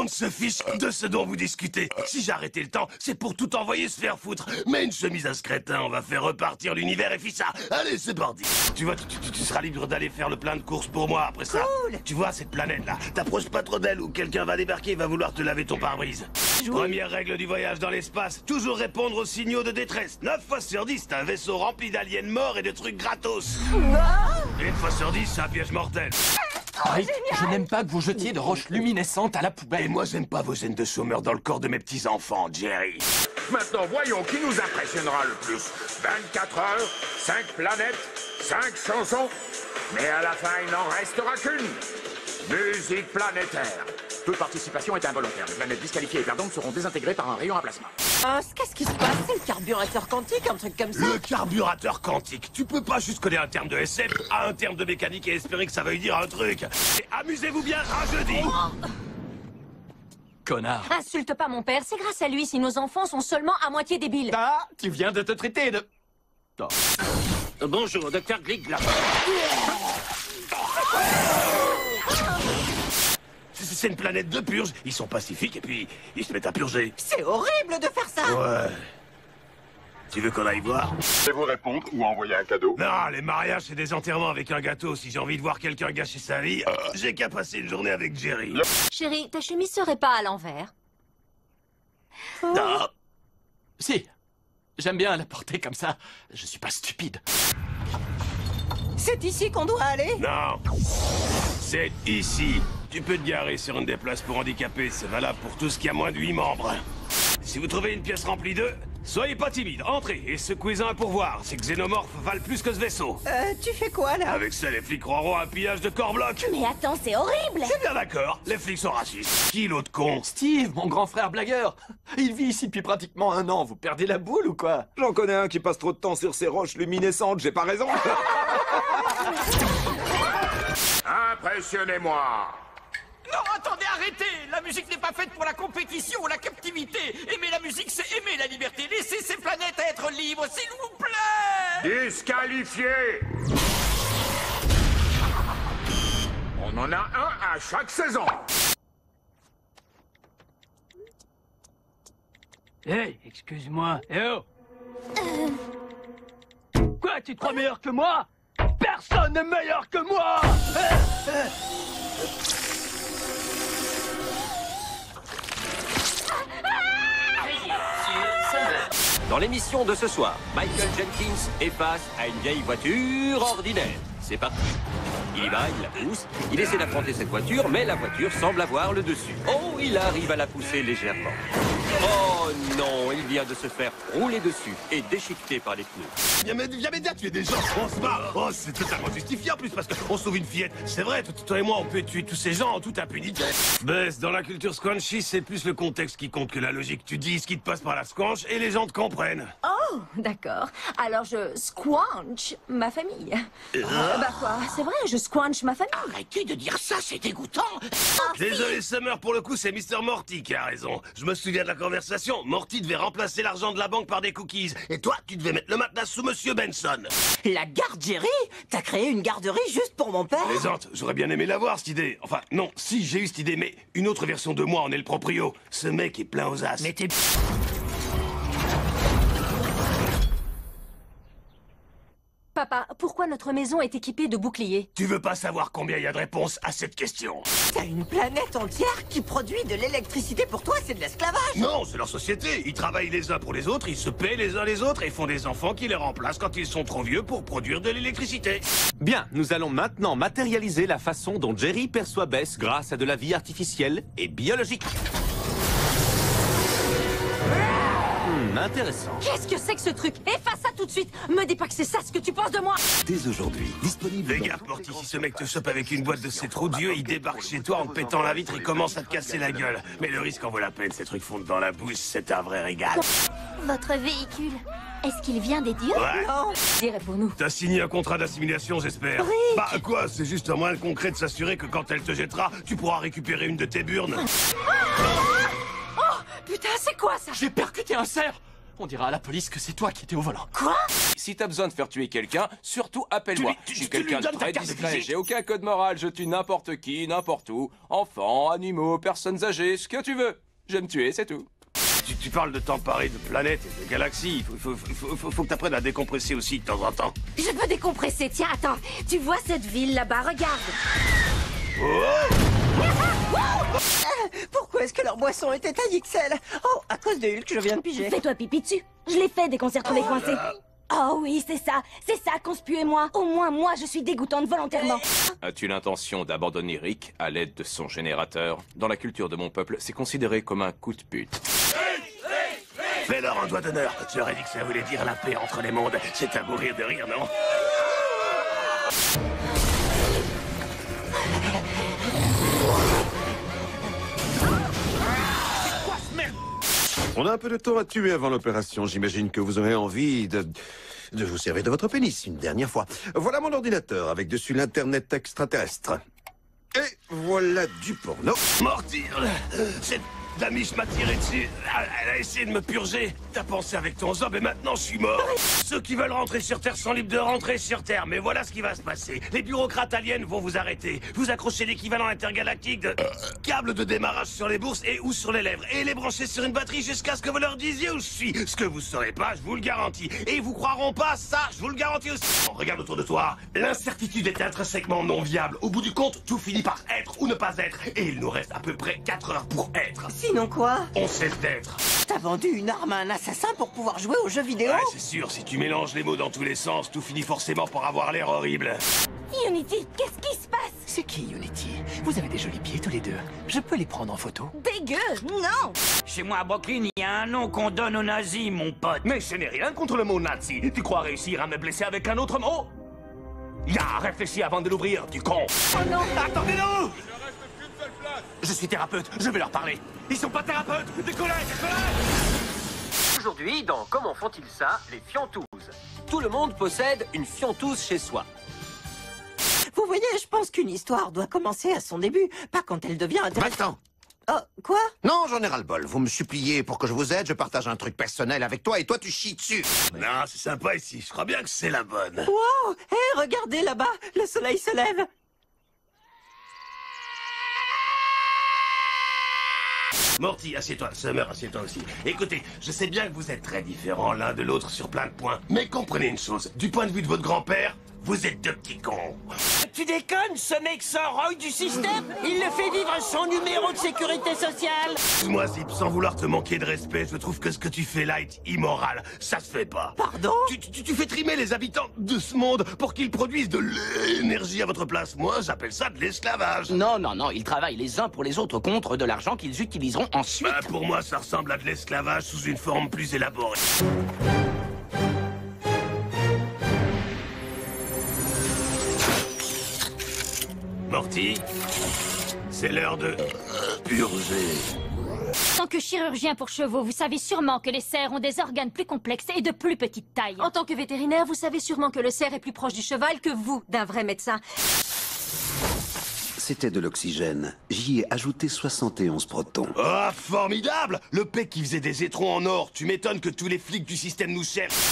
monde se fiche de ce dont vous discutez. Si j'ai arrêté le temps, c'est pour tout envoyer se faire foutre. Mets une chemise à ce crétin, on va faire repartir l'univers et fiche ça. Allez, c'est parti. Tu vois, tu seras libre d'aller faire le plein de courses pour moi après ça. Cool. Tu vois, cette planète-là, t'approches pas trop d'elle ou quelqu'un va débarquer et va vouloir te laver ton pare-brise. Première règle du voyage dans l'espace, toujours répondre aux signaux de détresse. 9 fois sur 10, t'as un vaisseau rempli d'aliens morts et de trucs gratos. Une fois sur 10, c'est un piège mortel. Rick, je n'aime pas que vous jetiez de roches luminescentes à la poubelle. Et moi, j'aime pas vos gènes de chômeur dans le corps de mes petits-enfants, Jerry. Maintenant, voyons qui nous impressionnera le plus. 24 heures, 5 planètes, 5 chansons. Mais à la fin, il n'en restera qu'une. Musique planétaire. Toute participation est involontaire. Les planètes disqualifiées et perdantes seront désintégrées par un rayon à plasma. Qu'est-ce qui se passe? C'est le carburateur quantique, un truc comme ça? Le carburateur quantique. Tu peux pas juste coller un terme de SF à un terme de mécanique et espérer que ça veuille dire un truc. Et amusez-vous bien à jeudi. Connard. Insulte pas mon père, c'est grâce à lui si nos enfants sont seulement à moitié débiles. Ah, tu viens de te traiter de... Oh. Bonjour, docteur Glick. C'est une planète de purge. Ils sont pacifiques et puis ils se mettent à purger. C'est horrible de faire ça. Ouais. Tu veux qu'on aille voir? Je vais vous répondre ou envoyer un cadeau. Non, les mariages, c'est des enterrements avec un gâteau. Si j'ai envie de voir quelqu'un gâcher sa vie, j'ai qu'à passer une journée avec Jerry. Chérie, ta chemise serait pas à l'envers. Non. Si, j'aime bien la porter comme ça. Je suis pas stupide. C'est ici qu'on doit aller? Non. C'est ici. Tu peux te garer sur une des places pour handicapés. C'est valable pour tout ce qui a moins de 8 membres. Si vous trouvez une pièce remplie d'eux, soyez pas timide. Entrez et secouez-en un pourvoir. Ces xénomorphes valent plus que ce vaisseau. Tu fais quoi, là? Avec ça, les flics croiront à un pillage de corps-bloc. Mais attends, c'est horrible. C'est bien d'accord. Les flics sont racistes. Qui l'autre con? Steve, mon grand frère blagueur. Il vit ici depuis pratiquement 1 an. Vous perdez la boule ou quoi? J'en connais un qui passe trop de temps sur ces roches luminescentes, j'ai pas raison. Impressionnez-moi. Non, attendez, arrêtez! La musique n'est pas faite pour la compétition ou la captivité. Aimer la musique, c'est aimer la liberté. Laissez ces planètes être libres, s'il vous plaît! Disqualifié. On en a un à chaque saison. Hey, excuse-moi. Eh oh! Quoi, tu te crois meilleur que moi? Personne n'est meilleur que moi! Dans l'émission de ce soir, Michael Jenkins est face à une vieille voiture ordinaire. C'est parti. Il y va, il la pousse, il essaie d'affronter cette voiture, mais la voiture semble avoir le dessus. Oh, il arrive à la pousser légèrement. Oh non, il vient de se faire rouler dessus et déchiqueter par les pneus. Viens m'aider à tuer des gens, on se marre. Oh, c'est totalement justifié en plus parce qu'on sauve une fillette. C'est vrai, toi et moi, on peut tuer tous ces gens en toute impunité. Bess, dans la culture squanchy, c'est plus le contexte qui compte que la logique. Tu dis ce qui te passe par la squanch et les gens te comprennent. Oh, d'accord. Alors je squanch ma famille. Bah quoi, c'est vrai, je squanch ma famille. Arrêtez de dire ça, c'est dégoûtant. Désolé, Summer, pour le coup, c'est Mr. Morty qui a raison. Je me souviens de la conversation. Morty devait remplacer l'argent de la banque par des cookies. Et toi, tu devais mettre le matelas sous Monsieur Benson. La garderie? T'as créé une garderie juste pour mon père? Plaisante, j'aurais bien aimé l'avoir, cette idée. Enfin, non, si, j'ai eu cette idée, mais une autre version de moi en est le proprio. Ce mec est plein aux as. Mais t'es... Papa, pourquoi notre maison est équipée de boucliers? Tu veux pas savoir combien il y a de réponses à cette question? T'as une planète entière qui produit de l'électricité pour toi, c'est de l'esclavage! Non, c'est leur société. Ils travaillent les uns pour les autres, ils se paient les uns les autres et font des enfants qui les remplacent quand ils sont trop vieux pour produire de l'électricité. Bien, nous allons maintenant matérialiser la façon dont Jerry perçoit Bess grâce à de la vie artificielle et biologique. Intéressant. Qu'est-ce que c'est que ce truc? Efface ça tout de suite. Me dis pas que c'est ça ce que tu penses de moi. Dès aujourd'hui, disponible. Fais gaffe, Morty, si ce mec te chope avec une boîte de ces trous d'yeux, il débarque chez toi en te pétant la vitre et commence à te casser la gueule. Mais le risque en vaut la peine, ces trucs fondent dans la bouche, c'est un vrai régal. Votre véhicule, est-ce qu'il vient des dieux? Ouais. Non! Dirais pour nous. T'as signé un contrat d'assimilation, j'espère. Oui. Bah quoi, c'est juste un moyen concret de s'assurer que quand elle te jettera, tu pourras récupérer une de tes burnes. Oh, putain, c'est quoi ça? J'ai percuté un cerf. On dira à la police que c'est toi qui étais au volant. Quoi? Si t'as besoin de faire tuer quelqu'un, surtout appelle-moi. Je suis quelqu'un de très discret, j'ai aucun code moral, je tue n'importe qui, n'importe où. Enfants, animaux, personnes âgées, ce que tu veux. J'aime tuer, c'est tout. Tu parles de t'emparer de planètes et de galaxies. Faut que t'apprennes à décompresser aussi de temps en temps. Je peux décompresser, tiens, attends. Tu vois cette ville là-bas, regarde. Pourquoi est-ce que leur boisson était taille XL? Oh, à cause de Hulk, je viens de piger. Fais-toi pipi dessus. Je l'ai fait dès qu'on s'est retrouvés coincés. Oh oui, c'est ça, Conspu et moi. Au moins, moi, je suis dégoûtante volontairement. As-tu l'intention d'abandonner Rick à l'aide de son générateur? Dans la culture de mon peuple, c'est considéré comme un coup de pute. Fais-leur un doigt d'honneur. Je leur ai dit que ça voulait dire la paix entre les mondes. C'est à mourir de rire, non? On a un peu de temps à tuer avant l'opération. J'imagine que vous aurez envie de vous servir de votre pénis une dernière fois. Voilà mon ordinateur avec dessus l'internet extraterrestre. Et voilà du porno. Morty, cette damiche m'a tiré dessus. Elle a essayé de me purger. T'as pensé avec ton zob et maintenant je suis mort. Ceux qui veulent rentrer sur Terre sont libres de rentrer sur Terre. Mais voilà ce qui va se passer. Les bureaucrates aliens vont vous arrêter. Vous accrocher l'équivalent intergalactique de câble de démarrage sur les bourses et ou sur les lèvres. Et les brancher sur une batterie jusqu'à ce que vous leur disiez où je suis. Ce que vous saurez pas, je vous le garantis. Et ils vous croiront pas, ça, je vous le garantis aussi. Regarde autour de toi. L'incertitude est intrinsèquement non viable. Au bout du compte, tout finit par être ou ne pas être. Et il nous reste à peu près 4 heures pour être. Sinon quoi? On cesse d'être. T'as vendu une arme à un assassin pour pouvoir jouer aux jeux vidéo? Ouais, c'est sûr, si tu mélanges les mots dans tous les sens, tout finit forcément par avoir l'air horrible. Unity, qu'est-ce qui se passe? C'est qui, Unity? Vous avez des jolis pieds tous les deux. Je peux les prendre en photo? Dégueu, non! Chez moi à Brooklyn, il y a un nom qu'on donne aux nazis, mon pote. Mais ce n'est rien contre le mot nazi. Tu crois réussir à me blesser avec un autre mot? Ya, réfléchis avant de l'ouvrir, tu con. Oh non! Attendez-nous! Je suis thérapeute, je vais leur parler. Ils sont pas thérapeutes! Décollez! Aujourd'hui, dans Comment font-ils ça, les fientouses. Tout le monde possède une fientouse chez soi. Vous voyez, je pense qu'une histoire doit commencer à son début, pas quand elle devient intéressante. Maintenant. Oh, quoi? Non, j'en ai ras-le-bol. Vous me suppliez pour que je vous aide, je partage un truc personnel avec toi et toi tu chies dessus. Non, c'est sympa ici, je crois bien que c'est la bonne. Wow! Hé, regardez là-bas, le soleil se lève. Morty, assieds-toi. Summer, assieds-toi aussi. Écoutez, je sais bien que vous êtes très différents l'un de l'autre sur plein de points. Mais comprenez une chose, du point de vue de votre grand-père, vous êtes deux petits cons. Tu déconnes, ce mec sort Roy du système? Il le fait vivre son numéro de sécurité sociale. Moi, Zip, sans vouloir te manquer de respect, je trouve que ce que tu fais là est immoral. Ça se fait pas. Pardon? Tu fais trimer les habitants de ce monde pour qu'ils produisent de l'énergie à votre place. Moi, j'appelle ça de l'esclavage. Non, non, non, ils travaillent les uns pour les autres contre de l'argent qu'ils utiliseront ensuite. Bah, pour moi, ça ressemble à de l'esclavage sous une forme plus élaborée. Morty, c'est l'heure de purger. En tant que chirurgien pour chevaux, vous savez sûrement que les cerfs ont des organes plus complexes et de plus petite taille. En tant que vétérinaire, vous savez sûrement que le cerf est plus proche du cheval que vous, d'un vrai médecin. C'était de l'oxygène. J'y ai ajouté 71 protons. Ah, formidable! Le pec qui faisait des étrons en or. Tu m'étonnes que tous les flics du système nous cherchent.